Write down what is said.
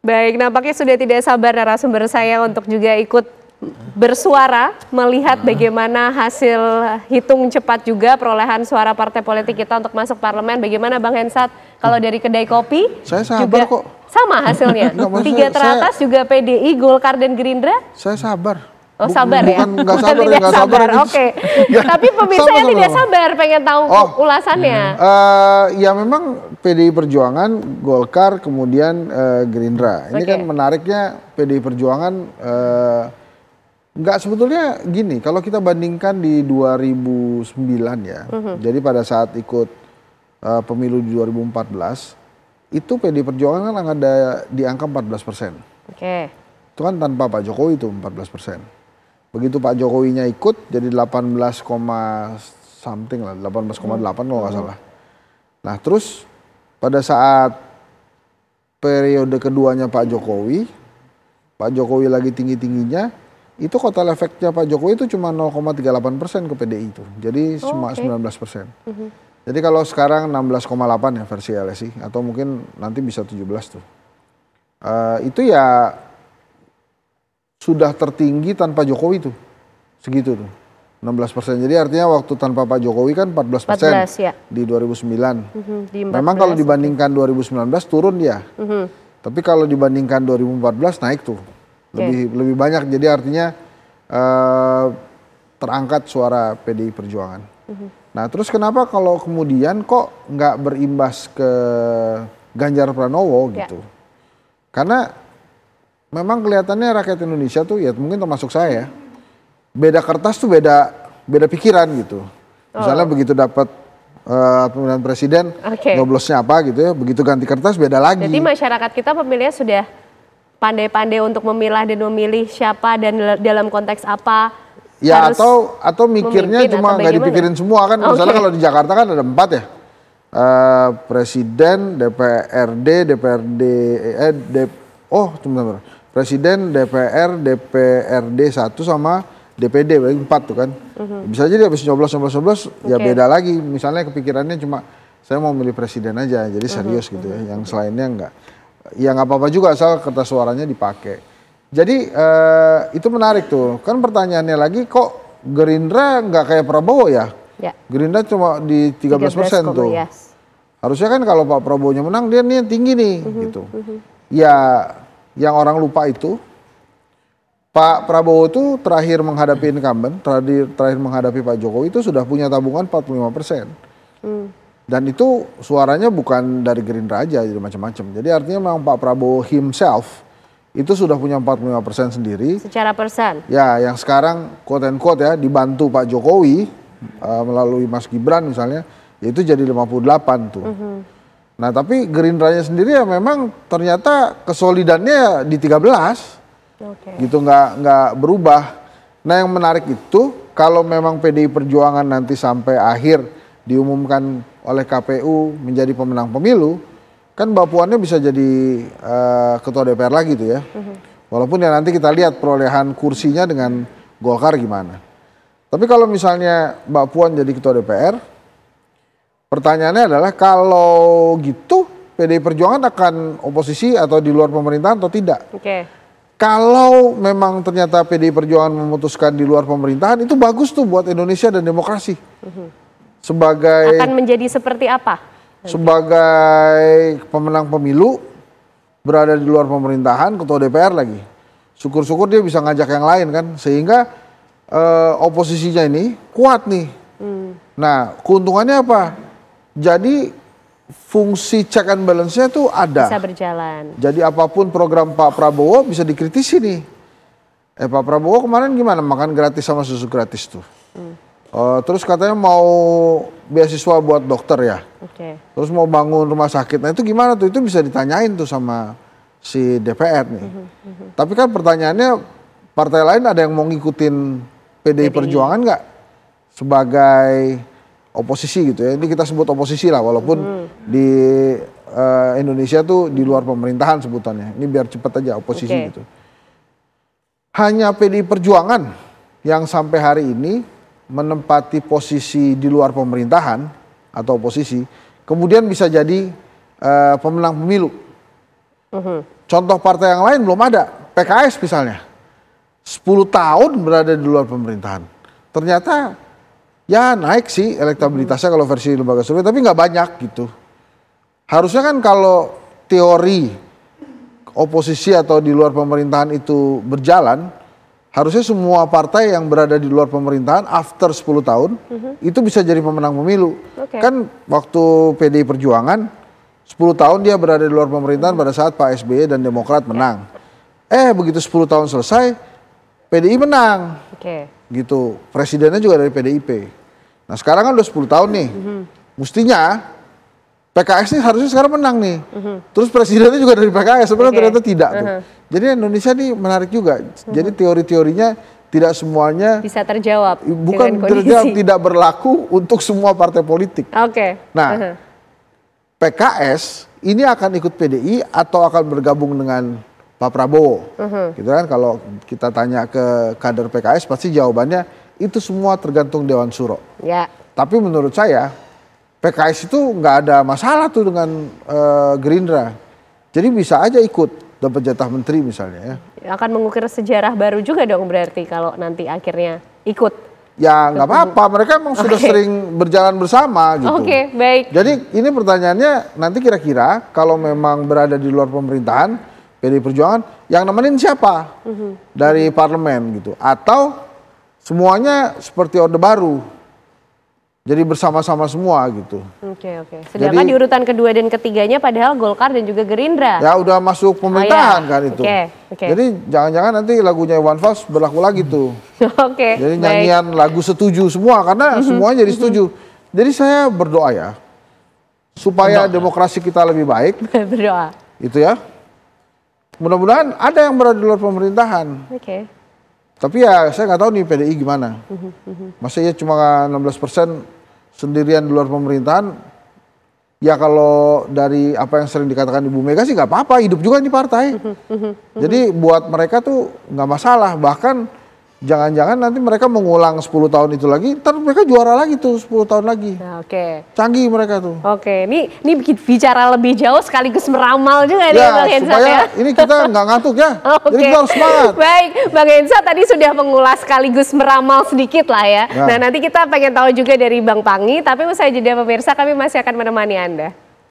Baik, nampaknya sudah tidak sabar narasumber saya untuk juga ikut bersuara, melihat bagaimana hasil hitung cepat juga perolehan suara partai politik kita untuk masuk parlemen. Bagaimana Bang Hensat, kalau dari kedai kopi saya sabar juga kok. Sama hasilnya. Tiga teratas juga PDI, Golkar dan Gerindra. Saya sabar. Oh sabar ya? Bukan nggak sabar, nggak sabar. Oke. Tapi pemirsa yang tidak sabar pengen tahu ulasannya. Ya memang PDI Perjuangan, Golkar, kemudian Gerindra. Ini kan menariknya PDI Perjuangan nggak sebetulnya gini. Kalau kita bandingkan di 2009 ya, jadi pada saat ikut pemilu di 2014, itu PDI Perjuangan kan ada di angka 14%. Oke. Itu kan tanpa Pak Jokowi itu 14%. Begitu Pak Jokowinya ikut jadi 18, something lah, 18,8 kalau nggak salah. Nah terus pada saat periode keduanya Pak Jokowi lagi tinggi-tingginya, itu total efeknya Pak Jokowi itu cuma 0,38% ke PDI itu. Jadi cuma 19%. Jadi kalau sekarang 16,8 ya versi LSI, atau mungkin nanti bisa 17 tuh. Itu ya sudah tertinggi tanpa Jokowi tuh, segitu tuh, 16%. Jadi artinya waktu tanpa Pak Jokowi kan 14% ya. Di 2009. Memang kalau dibandingkan 2019 turun ya, tapi kalau dibandingkan 2014 naik tuh, lebih banyak. Jadi artinya terangkat suara PDI Perjuangan. Nah terus kenapa kalau kemudian kok nggak berimbas ke Ganjar Pranowo gitu? Karena memang kelihatannya rakyat Indonesia tuh ya mungkin termasuk saya, beda kertas tuh beda pikiran gitu. Misalnya begitu dapat pemilihan presiden, nyoblosnya apa gitu ya, begitu ganti kertas beda lagi. Jadi masyarakat kita pemilihnya sudah pandai-pandai untuk memilah dan memilih siapa dan dalam konteks apa. Ya atau mikirnya cuma nggak dipikirin semua kan. Misalnya kalau di Jakarta kan ada 4 ya. Presiden, Presiden, DPR, DPRD 1 sama DPD, berarti 4 tuh kan. Bisa jadi habis nyoblos ya beda lagi. Misalnya kepikirannya cuma saya mau milih presiden aja, jadi serius gitu ya. Yang selainnya enggak. Ya nggak apa-apa juga asal kertas suaranya dipakai. Jadi itu menarik tuh. Kan pertanyaannya lagi, kok Gerindra nggak kayak Prabowo ya? Gerindra cuma di 13% tuh. Harusnya kan kalau Pak Prabowo-nya menang dia nih tinggi nih gitu. Ya yang orang lupa itu, Pak Prabowo itu terakhir menghadapi incumbent, terakhir menghadapi Pak Jokowi itu sudah punya tabungan 45%. Dan itu suaranya bukan dari Gerindra aja, jadi macam-macam. Jadi artinya memang Pak Prabowo himself itu sudah punya 45% sendiri. Secara persen? Ya, yang sekarang quote and quote ya dibantu Pak Jokowi melalui Mas Gibran misalnya, itu jadi 58 tuh. Nah tapi Gerindranya sendiri ya memang ternyata kesolidannya di 13, gitu nggak berubah. Nah yang menarik itu kalau memang PDI Perjuangan nanti sampai akhir diumumkan oleh KPU menjadi pemenang pemilu, kan Mbak Puannya bisa jadi ketua DPR lagi tuh ya. Walaupun ya nanti kita lihat perolehan kursinya dengan Golkar gimana. Tapi kalau misalnya Mbak Puan jadi ketua DPR, pertanyaannya adalah kalau gitu PDI Perjuangan akan oposisi atau di luar pemerintahan atau tidak? Kalau memang ternyata PDI Perjuangan memutuskan di luar pemerintahan, itu bagus tuh buat Indonesia dan demokrasi. Sebagai akan menjadi seperti apa? Sebagai pemenang pemilu berada di luar pemerintahan, ketua DPR lagi. Syukur-syukur dia bisa ngajak yang lain kan, sehingga oposisinya ini kuat nih. Nah keuntungannya apa? Jadi fungsi check and balance-nya tuh ada. Bisa berjalan. Jadi apapun program Pak Prabowo bisa dikritisi nih. Pak Prabowo kemarin gimana makan gratis sama susu gratis tuh. Terus katanya mau beasiswa buat dokter ya. Terus mau bangun rumah sakit. Nah itu gimana tuh? Itu bisa ditanyain tuh sama si DPR nih. Tapi kan pertanyaannya partai lain ada yang mau ngikutin PDI Perjuangan nggak? Sebagai oposisi gitu ya, ini kita sebut oposisi lah walaupun di Indonesia tuh di luar pemerintahan sebutannya, ini biar cepat aja oposisi gitu. Hanya PDI Perjuangan yang sampai hari ini menempati posisi di luar pemerintahan atau oposisi, kemudian bisa jadi pemenang pemilu. contoh partai yang lain belum ada. PKS misalnya, 10 tahun berada di luar pemerintahan. Ternyata ya naik sih elektabilitasnya kalau versi lembaga survei, tapi nggak banyak gitu. Harusnya kan kalau teori oposisi atau di luar pemerintahan itu berjalan, harusnya semua partai yang berada di luar pemerintahan after 10 tahun itu bisa jadi pemenang pemilu. Kan waktu PDI Perjuangan 10 tahun dia berada di luar pemerintahan pada saat Pak SBY dan Demokrat menang. Begitu 10 tahun selesai, PDI menang. Gitu. Presidennya juga dari PDIP. Nah sekarang kan udah 10 tahun nih. Mestinya PKS ini harusnya sekarang menang nih. Terus presidennya juga dari PKS, sebenarnya ternyata tidak tuh. Jadi Indonesia ini menarik juga. Jadi teori-teorinya tidak semuanya bisa terjawab. Bukan terjawab, tidak berlaku untuk semua partai politik. Nah, PKS ini akan ikut PDI atau akan bergabung dengan Pak Prabowo, gitu kan? Kalau kita tanya ke kader PKS, pasti jawabannya itu semua tergantung Dewan Suro. Tapi menurut saya PKS itu nggak ada masalah tuh dengan Gerindra, jadi bisa aja ikut dapat jatah menteri misalnya. Akan mengukir sejarah baru juga dong berarti kalau nanti akhirnya ikut. Ya nggak apa-apa, mereka emang sudah sering berjalan bersama gitu. Baik. Jadi ini pertanyaannya nanti kira-kira kalau memang berada di luar pemerintahan, PDI Perjuangan yang nemenin siapa dari parlemen gitu, atau semuanya seperti Orde Baru, jadi bersama-sama semua gitu. Sedangkan di urutan kedua dan ketiganya padahal Golkar dan juga Gerindra ya udah masuk pemerintahan kan itu. Jadi jangan-jangan nanti lagunya Iwan Fals berlaku lagi tuh. Jadi nyanyian lagu setuju semua karena semuanya jadi setuju. Jadi saya berdoa ya supaya demokrasi kita lebih baik. Berdoa. Itu ya. Mudah-mudahan ada yang berada di luar pemerintahan. Tapi ya saya nggak tahu nih PDI gimana. Masa ya cuma 16% sendirian di luar pemerintahan. Ya kalau dari apa yang sering dikatakan Ibu Mega sih nggak apa-apa, hidup juga di partai. Jadi buat mereka tuh nggak masalah. Bahkan jangan-jangan nanti mereka mengulang 10 tahun itu lagi, ntar mereka juara lagi tuh 10 tahun lagi. Canggih mereka tuh. Ini bicara lebih jauh sekaligus meramal juga nih Bang Hensat ya. Ini kita nggak ngantuk ya. Jadi kita harus semangat. Baik, Bang Hensat tadi sudah mengulas sekaligus meramal sedikit lah ya. Nah nanti kita pengen tahu juga dari Bang Panggi, tapi usai jeda pemirsa kami masih akan menemani Anda.